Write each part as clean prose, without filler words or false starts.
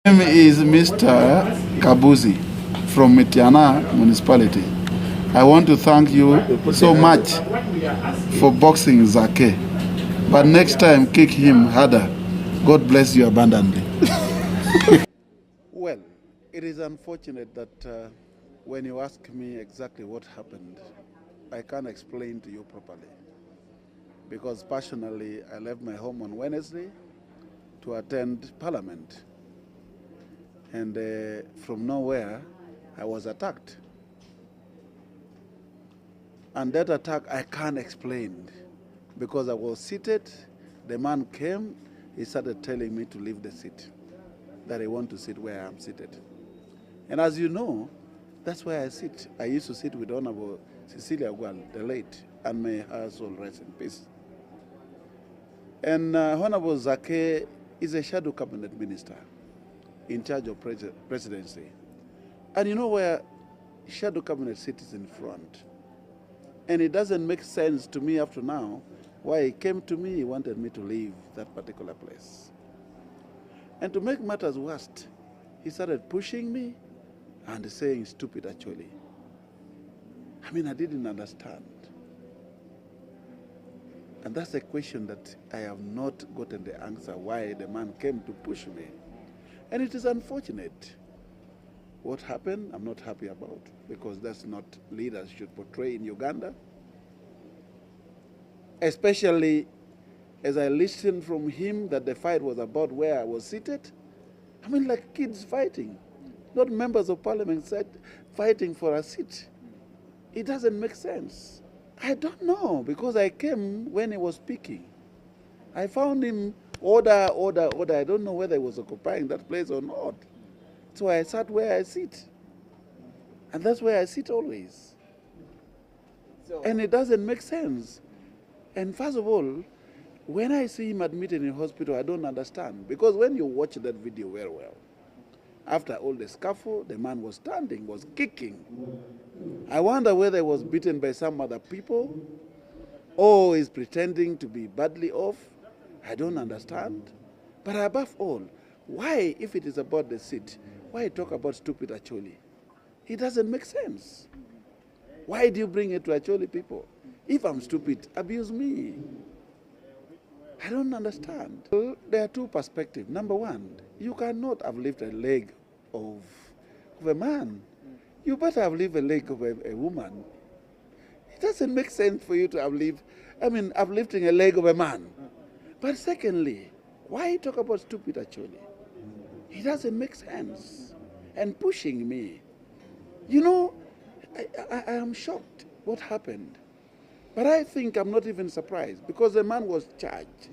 Name is Mr. Kabuzi from Mitiana municipality. I want to thank you so much for boxing Zaake. But next time, kick him harder. God bless you abundantly. Well, it is unfortunate that when you ask me exactly what happened, I can't explain to you properly. Because personally, I left my home on Wednesday to attend Parliament. And from nowhere, I was attacked. And that attack I can't explain because I was seated. The man came, he started telling me to leave the seat, that I want to sit where I'm seated. And as you know, that's where I sit. I used to sit with Honorable Cecilia Gual, the late, and may her soul rest in peace. And Honorable Zaake is a shadow cabinet minister in charge of presidency. And you know where shadow cabinet sits in front. And it doesn't make sense to me up to now why he came to me, he wanted me to leave that particular place. And to make matters worse, he started pushing me and saying stupid actually. I mean, I didn't understand. And that's a question that I have not gotten the answer why the man came to push me. And it is unfortunate. What happened, I'm not happy about, because that's not leaders should portray in Uganda. Especially as I listened from him that the fight was about where I was seated. I mean, like kids fighting, not members of parliament fighting for a seat. It doesn't make sense. I don't know, because I came when he was speaking. I found him order. I don't know whether he was occupying that place or not. So I sat where I sit. And that's where I sit always. And it doesn't make sense. And first of all, when I see him admitted in hospital, I don't understand. Because when you watch that video very well, after all the scuffle, the man was standing, was kicking. I wonder whether he was beaten by some other people or is pretending to be badly off. I don't understand. But above all, why, if it is about the seat, why talk about stupid Acholi? It doesn't make sense. Why do you bring it to Acholi people? If I'm stupid, abuse me. I don't understand. Well, there are two perspectives. Number one, you cannot have lifted a leg of a man. You better have lifted a leg of a woman. It doesn't make sense for you to have uplifting a leg of a man. But secondly, why talk about stupid Acholi? It doesn't make sense. And pushing me. You know, I am shocked what happened. But I think I'm not even surprised because the man was charged.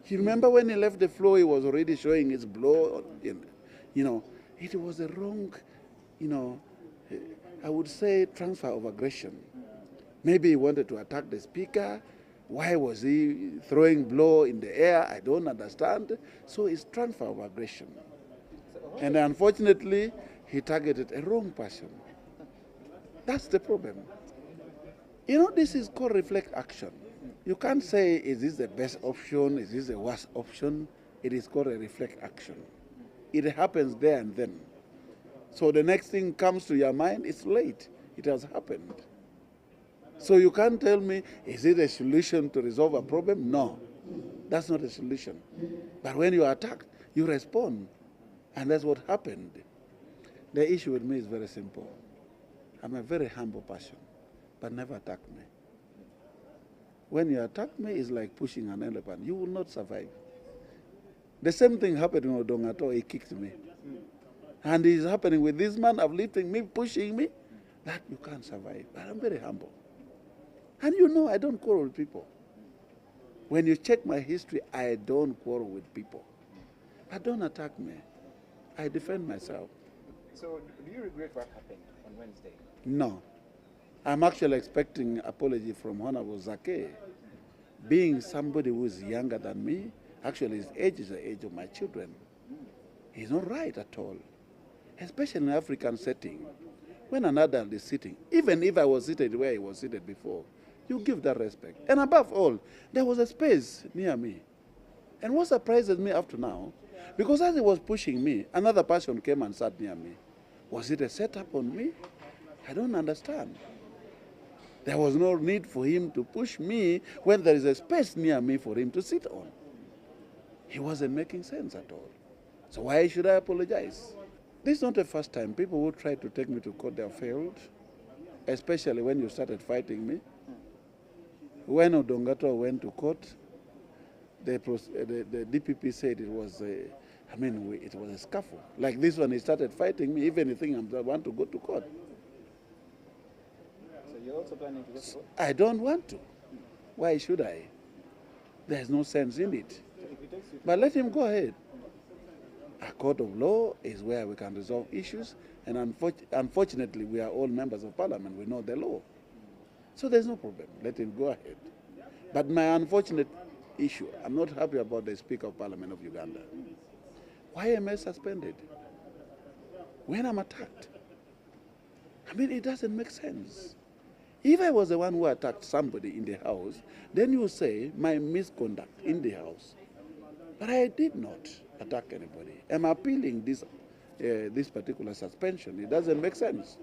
You remember when he left the floor, he was already showing his blow. You know, it was a wrong, I would say transfer of aggression. Maybe he wanted to attack the speaker. Why was he throwing blow in the air? I don't understand. So it's transfer of aggression. And unfortunately, he targeted a wrong person. That's the problem. You know, this is called reflect action. You can't say, is this the best option? Is this the worst option? It is called a reflect action. It happens there and then. So the next thing comes to your mind, it's late. It has happened. So you can't tell me, is it a solution to resolve a problem? No, that's not a solution. But when you are attacked, you respond. And that's what happened. The issue with me is very simple. I'm a very humble person, but never attack me. When you attack me, it's like pushing an elephant. You will not survive. The same thing happened in Odongato. He kicked me. And it's happening with this man uplifting me, pushing me. That you can't survive. But I'm very humble. And you know I don't quarrel with people. When you check my history, I don't quarrel with people. But don't attack me. I defend myself. So do you regret what happened on Wednesday? No. I'm actually expecting apology from Honorable Zaake. Being somebody who is younger than me, actually his age is the age of my children. He's not right at all. Especially in an African setting. When an adult is sitting, even if I was seated where he was seated before, you give that respect. And above all, there was a space near me. And what surprises me up to now, Because as he was pushing me, another person came and sat near me. Was it a setup on me? I don't understand. There was no need for him to push me when there is a space near me for him to sit on. He wasn't making sense at all. So why should I apologize? This is not the first time. People who tried to take me to court, they have failed, especially when you started fighting me. When Odongato went to court, the DPP said it was it was a scuffle. Like this one, he started fighting me. If anything, I want to go to court. So you're also planning to go to court? I don't want to. Why should I? There's no sense in it. But let him go ahead. A court of law is where we can resolve issues, and unfortunately, we are all members of parliament. We know the law. So there's no problem. Let him go ahead. But my unfortunate issue, I'm not happy about the Speaker of Parliament of Uganda. Why am I suspended when I'm attacked? I mean, it doesn't make sense. If I was the one who attacked somebody in the House, then you say my misconduct in the House. But I did not attack anybody. I'm appealing this particular suspension. It doesn't make sense.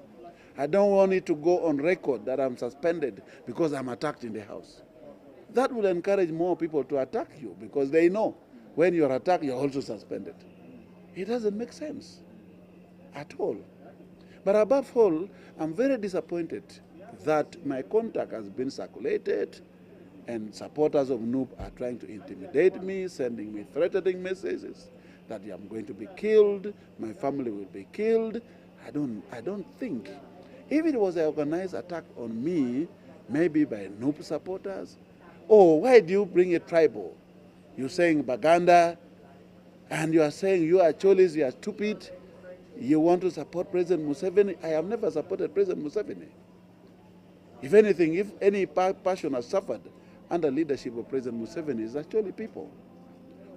I don't want it to go on record that I'm suspended because I'm attacked in the House. That will encourage more people to attack you because they know when you're attacked, you're also suspended. It doesn't make sense at all. But above all, I'm very disappointed that my contact has been circulated and supporters of NUP are trying to intimidate me, sending me threatening messages that I'm going to be killed, my family will be killed. I don't think. If it was an organized attack on me, maybe by NUP supporters, why do you bring a tribal? You're saying Baganda, and you are saying you are Cholis, you are stupid, you want to support President Museveni. I have never supported President Museveni. If anything, if any passion has suffered under leadership of President Museveni, it's actually people.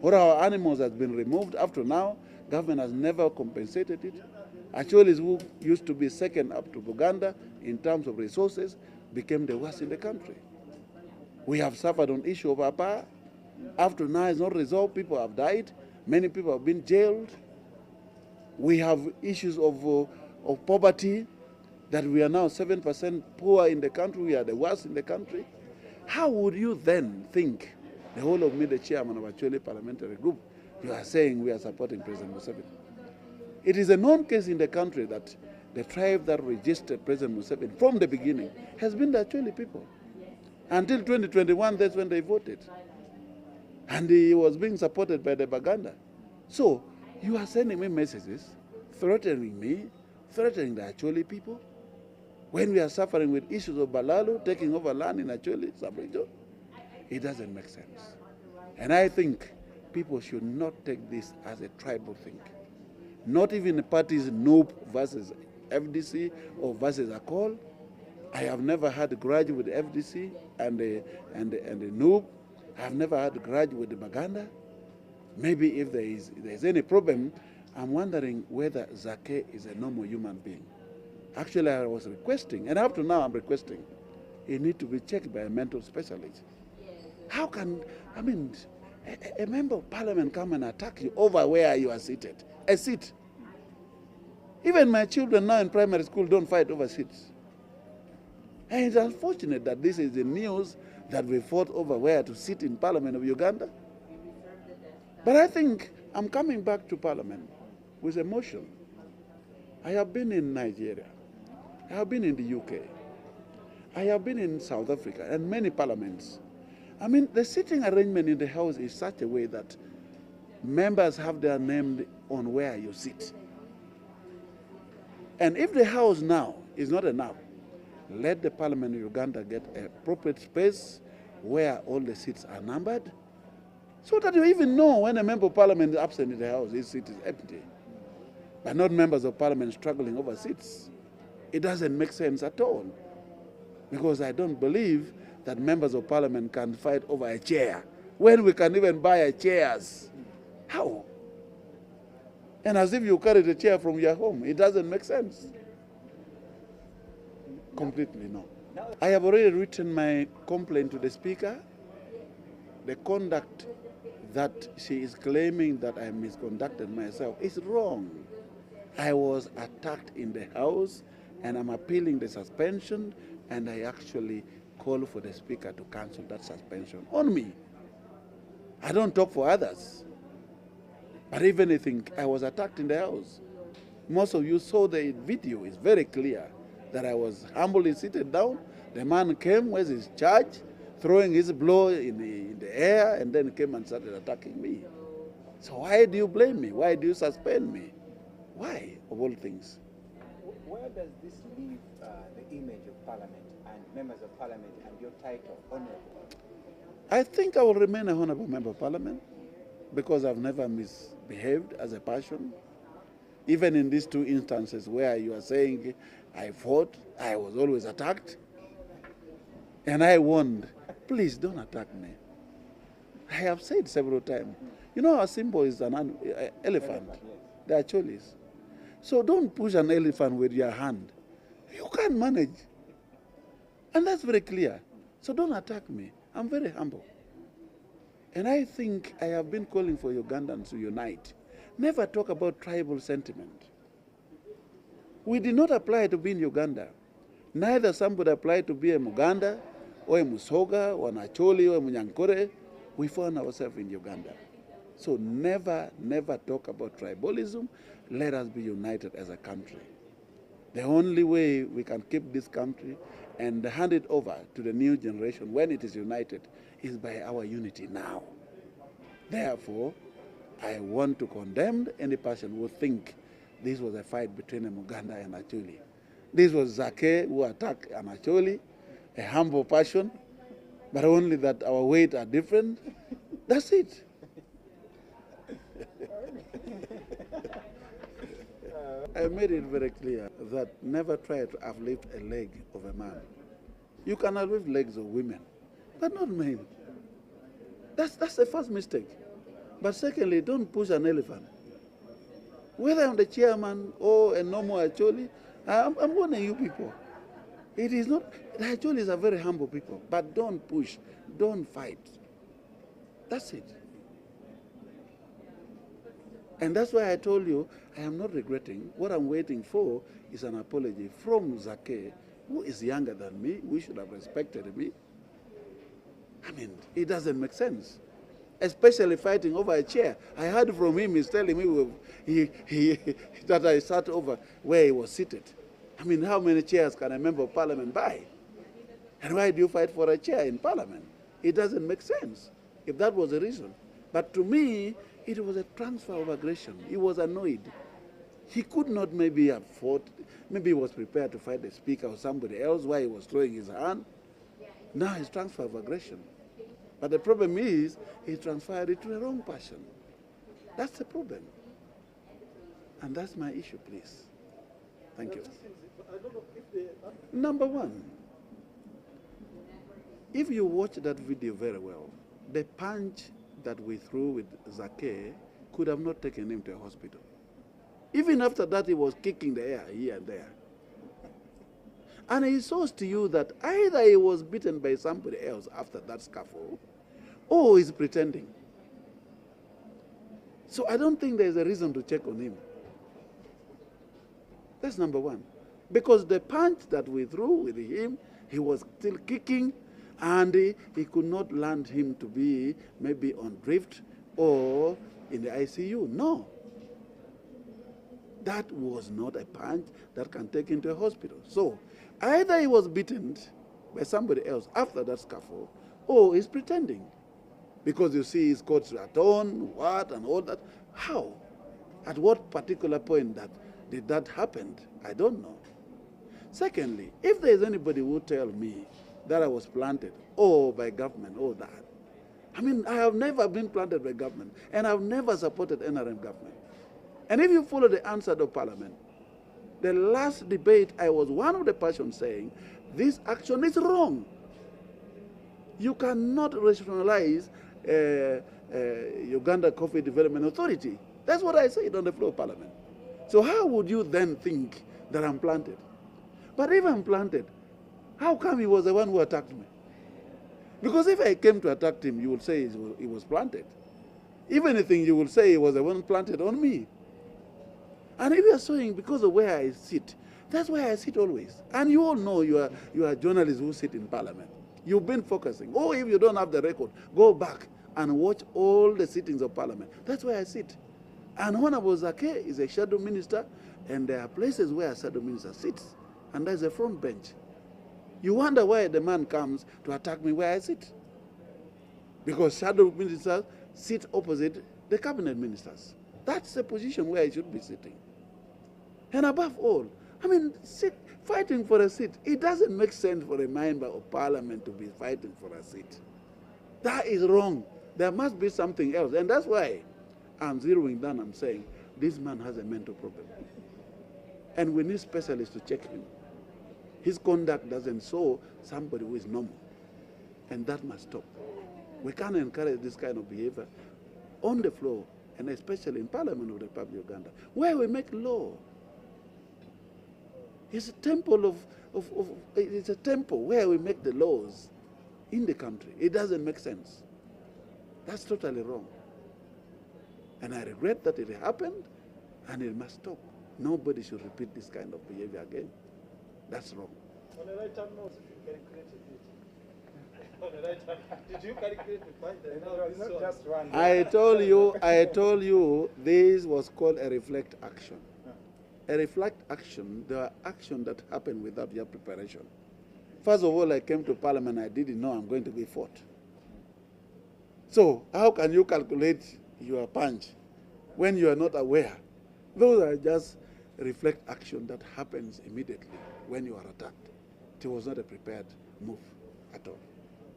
All our animals has been removed. Up to now, government has never compensated it. Acholis, who used to be second up to Buganda in terms of resources, became the worst in the country. We have suffered on issue of our power. Up to now, it's not resolved. People have died. Many people have been jailed. We have issues of poverty, that we are now 7% poor in the country. We are the worst in the country. How would you then think, the whole of me, the chairman of Acholi parliamentary group, you are saying we are supporting President Museveni? It is a known case in the country that the tribe that registered President Museveni from the beginning has been the Acholi people. Until 2021, that's when they voted. And he was being supported by the Baganda. So you are sending me messages, threatening me, threatening the Acholi people, when we are suffering with issues of Balalu, taking over land in Acholi, sub-region. It doesn't make sense. And I think people should not take this as a tribal thing. Not even the parties NUP versus FDC or versus Akol. I have never had a grudge with the FDC and the NUP. I have never had a grudge with the Baganda. Maybe if there is any problem, I'm wondering whether Zaake is a normal human being. Actually, I was requesting, and up to now I'm requesting, he needs to be checked by a mental specialist. How can, a member of parliament come and attack you over where you are seated? A seat. Even my children now in primary school don't fight over seats. And it's unfortunate that this is the news that we fought over where to sit in Parliament of Uganda. But I think I'm coming back to Parliament with emotion. I have been in Nigeria. I have been in the UK. I have been in South Africa and many parliaments. The sitting arrangement in the House is such a way that members have their name on where you sit. And if the House now is not enough, let the Parliament of Uganda get an appropriate space where all the seats are numbered, so that you even know when a member of Parliament is absent in the House, his seat is empty. But not members of Parliament struggling over seats. It doesn't make sense at all. Because I don't believe that members of Parliament can fight over a chair when we can even buy chairs. How? And as if you carried a chair from your home. It doesn't make sense. Completely no. I have already written my complaint to the Speaker. The conduct that she is claiming that I misconducted myself is wrong. I was attacked in the House, and I'm appealing the suspension, and I actually call for the Speaker to cancel that suspension on me. I don't talk for others. But if anything, I was attacked in the House. Most of you saw the video. It's very clear that I was humbly seated down. The man came with his charge, throwing his blow in the air, and then came and started attacking me. So why do you blame me? Why do you suspend me? Why, of all things? Where does this leave the image of Parliament and members of Parliament and your title, Honourable? I think I will remain a Honourable Member of Parliament because I've never misbehaved as a person. Even in these two instances where you are saying I fought, I was always attacked. And I warned, please don't attack me. I have said several times, you know our symbol is an elephant. They are cholis. So don't push an elephant with your hand. You can't manage. And that's very clear. So don't attack me. I'm very humble. And I think I have been calling for Ugandans to unite. Never talk about tribal sentiment. We did not apply to be in Uganda. Neither somebody applied to be a Muganda, or a Musoga, or an Acholi, or a Munyankore. We found ourselves in Uganda. So never, never talk about tribalism. Let us be united as a country. The only way we can keep this country and hand it over to the new generation when it is united is by our unity now. Therefore, I want to condemn any person who think this was a fight between a Muganda and Acholi. This was Zaake who attacked an Acholi, a humble person, but only that our weight are different. That's it. I made it very clear that never try to uplift a leg of a man. You can uplift legs of women, but not men. That's the first mistake. But secondly, don't push an elephant. Whether I'm the chairman or a normal Acholi, I'm warning you people. It is not, the Acholis are very humble people, but don't push, don't fight. That's it. And that's why I told you I am not regretting. What I'm waiting for is an apology from Zaake, who is younger than me, who should have respected me. I mean, it doesn't make sense. Especially fighting over a chair. I heard from him, he's telling me that I sat over where he was seated. I mean, how many chairs can a member of Parliament buy? And why do you fight for a chair in Parliament? It doesn't make sense, if that was the reason. But to me, it was a transfer of aggression. He was annoyed. He could not maybe have fought. Maybe he was prepared to fight the Speaker or somebody else while he was throwing his hand. Now it's transfer of aggression. But the problem is, he transferred it to the wrong person. That's the problem. And that's my issue, please. Thank you. Number one, if you watch that video very well, the punch that we threw with Zaake could have not taken him to a hospital. Even after that, he was kicking the air here and there. And it shows to you that either he was beaten by somebody else after that scuffle, or he's pretending. So I don't think there's a reason to check on him. That's number one. Because the punch that we threw with him, he was still kicking, and he could not land him to be maybe on drift or in the ICU. No. That was not a punch that can take him to a hospital. So either he was beaten by somebody else after that scuffle, or he's pretending. Because you see his coats are torn, what, and all that. How? At what particular point did that happen? I don't know. Secondly, if there is anybody who tell me that I was planted, or by government, or that, I mean, I have never been planted by government, and I've never supported NRM government. And if you follow the answer of Parliament, the last debate, I was one of the persons saying, this action is wrong. You cannot rationalize Uganda Coffee Development Authority. That's what I said on the floor of Parliament. So how would you then think that I'm planted? But if I'm planted, how come he was the one who attacked me? Because if I came to attack him, you would say he was planted. If anything, you will say it was the one planted on me. And if you are saying because of where I sit, that's where I sit always. And you all know you are journalists who sit in parliament. You've been focusing. Or if you don't have the record, go back and watch all the sittings of parliament. That's where I sit. And Honorable Zaake is a shadow minister, and there are places where a shadow minister sits, and there's a front bench. You wonder why the man comes to attack me where I sit. Because shadow ministers sit opposite the cabinet ministers. That's the position where I should be sitting. And above all, I mean, fighting for a seat, it doesn't make sense for a member of parliament to be fighting for a seat. That is wrong. There must be something else. And that's why I'm zeroing down, I'm saying, this man has a mental problem. And we need specialists to check him. His conduct doesn't show somebody who is normal. And that must stop. We can't encourage this kind of behavior on the floor, and especially in Parliament of the Republic of Uganda, where we make law. It's a temple it's a temple where we make the laws in the country. It doesn't make sense. That's totally wrong. And I regret that it happened, and it must stop. Nobody should repeat this kind of behavior again. That's wrong. On the right hand note, if you calculated it. On the right hand, did you calculate the point that now it's not just one? I told you this was called a reflect action. A reflect action, there are actions that happen without your preparation. First of all, I came to Parliament, I didn't know I'm going to be fought. So how can you calculate your punch when you are not aware? Those are just reflect action that happens immediately when you are attacked. It was not a prepared move at all.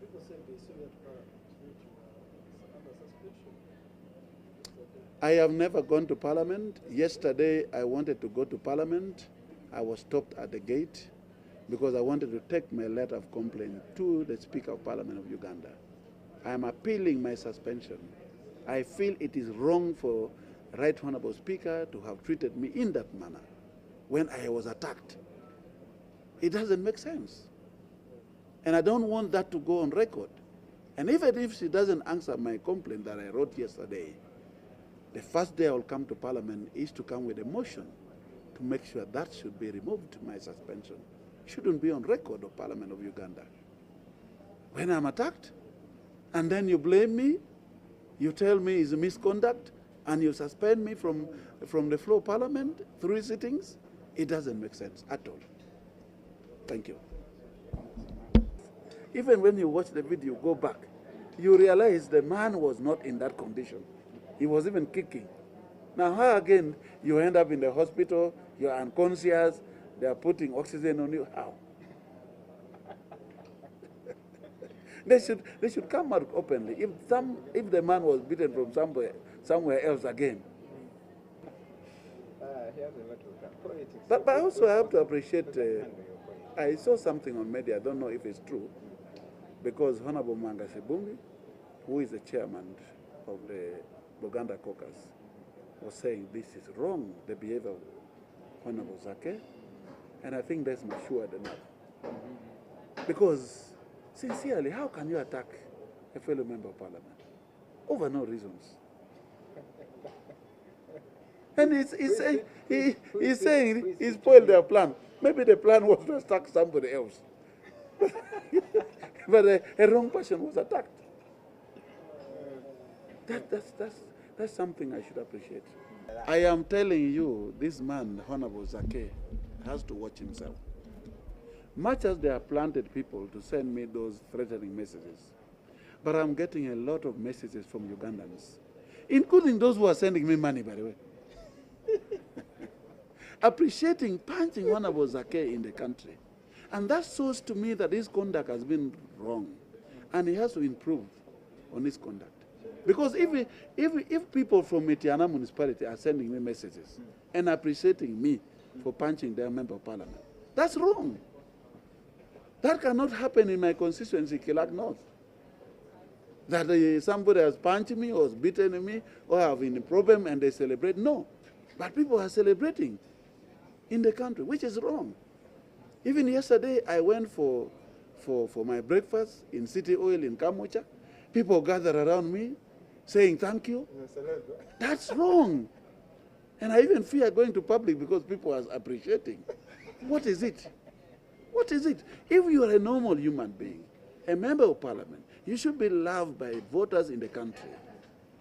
People say they saw that which was under suspicion. I have never gone to Parliament. Yesterday, I wanted to go to Parliament. I was stopped at the gate because I wanted to take my letter of complaint to the Speaker of Parliament of Uganda. I am appealing my suspension. I feel it is wrong for Right Honorable Speaker to have treated me in that manner when I was attacked. It doesn't make sense. And I don't want that to go on record. And even if she doesn't answer my complaint that I wrote yesterday, the first day I will come to Parliament is to come with a motion to make sure that should be removed, my suspension. It shouldn't be on record of Parliament of Uganda. When I'm attacked, and then you blame me, you tell me it's a misconduct, and you suspend me from the floor of Parliament, 3 sittings, it doesn't make sense at all. Thank you. Even when you watch the video, go back, you realize the man was not in that condition. He was even kicking. Now, how again you end up in the hospital, you're unconscious, they are putting oxygen on you? How? They should come out openly. If the man was beaten from somewhere else again. But also I have to appreciate. I saw something on media. I don't know if it's true, because Honorable Mangashibumbi, who is the chairman of the Buganda caucus, was saying this is wrong, the behavior of Honorable Zaake, and I think that's matured enough. Because sincerely, how can you attack a fellow member of Parliament over no reasons? And he's saying he spoiled their plan. Maybe the plan was to attack somebody else. But a wrong person was attacked. That's something I should appreciate. I am telling you, this man, Honorable Zaake, has to watch himself. Much as they have planted people to send me those threatening messages, but I'm getting a lot of messages from Ugandans, including those who are sending me money, by the way, appreciating punching Honorable Zaake in the country. And that shows to me that his conduct has been wrong, and he has to improve on his conduct. Because if people from Mitiana municipality are sending me messages and appreciating me for punching their member of parliament, that's wrong. That cannot happen in my constituency, Kilak North. That somebody has punched me or has beaten me or have been a problem and they celebrate. No. But people are celebrating in the country, which is wrong. Even yesterday, I went for my breakfast in City Oil in Kamucha. People gathered around me. saying thank you. That's wrong. And I even fear going to public because people are appreciating. What is it? What is it? If you are a normal human being, a member of parliament, you should be loved by voters in the country.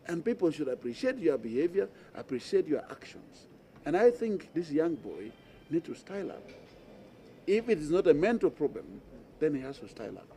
And people should appreciate your behavior, appreciate your actions. And I think this young boy needs to style up. If it is not a mental problem, then he has to style up.